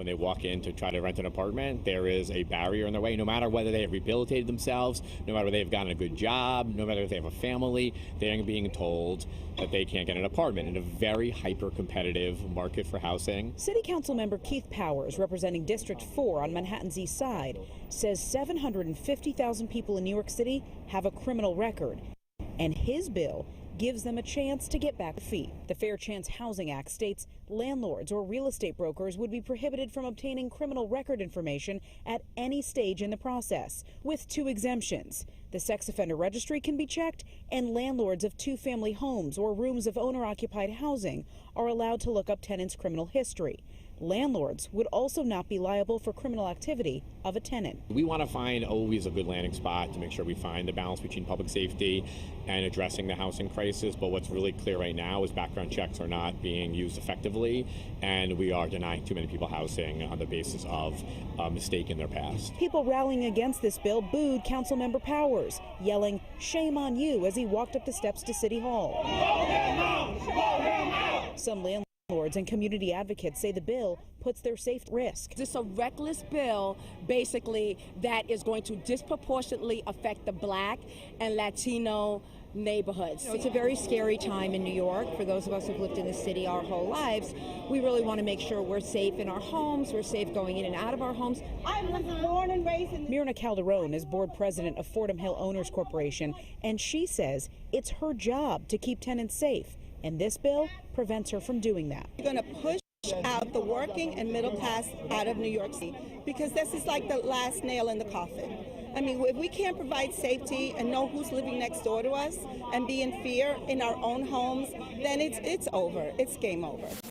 when they walk in to try to rent an apartment, there is a barrier in their way. No matter whether they have rehabilitated themselves, no matter whether they've gotten a good job, no matter if they have a family, they're being told that they can't get an apartment in a very hyper-competitive market for housing. City Council member Keith Powers, representing District 4 on Manhattan's East Side, says 750,000 people in New York City have a criminal record, and his bill gives them a chance to get back on feet. The Fair Chance Housing Act states landlords or real estate brokers would be prohibited from obtaining criminal record information at any stage in the process, with 2 exemptions. The sex offender registry can be checked, and landlords of 2-family homes or rooms of owner-occupied housing are allowed to look up tenants' criminal history. Landlords would also not be liable for criminal activity of a tenant. We want to find always a good landing spot to make sure we find the balance between public safety and addressing the housing crisis. But what's really clear right now is background checks are not being used effectively, and we are denying too many people housing on the basis of a mistake in their past. People rallying against this bill booed Councilmember Powers, yelling, "Shame on you," as he walked up the steps to City Hall. Some landlords and community advocates say the bill puts their safety at risk. This is a reckless bill, basically, that is going to disproportionately affect the Black and Latino neighborhoods. It's a very scary time in New York. For those of us who've lived in the city our whole lives, we really want to make sure we're safe in our homes, we're safe going in and out of our homes. I was born and raised in Myrna Calderon is board president of Fordham Hill Owners Corporation, and she says it's her job to keep tenants safe, and this bill prevents her from doing that. We're going to push out the working and middle class out of New York City, because this is like the last nail in the coffin. I mean, if we can't provide safety and know who's living next door to us and be in fear in our own homes, then it's over. It's game over.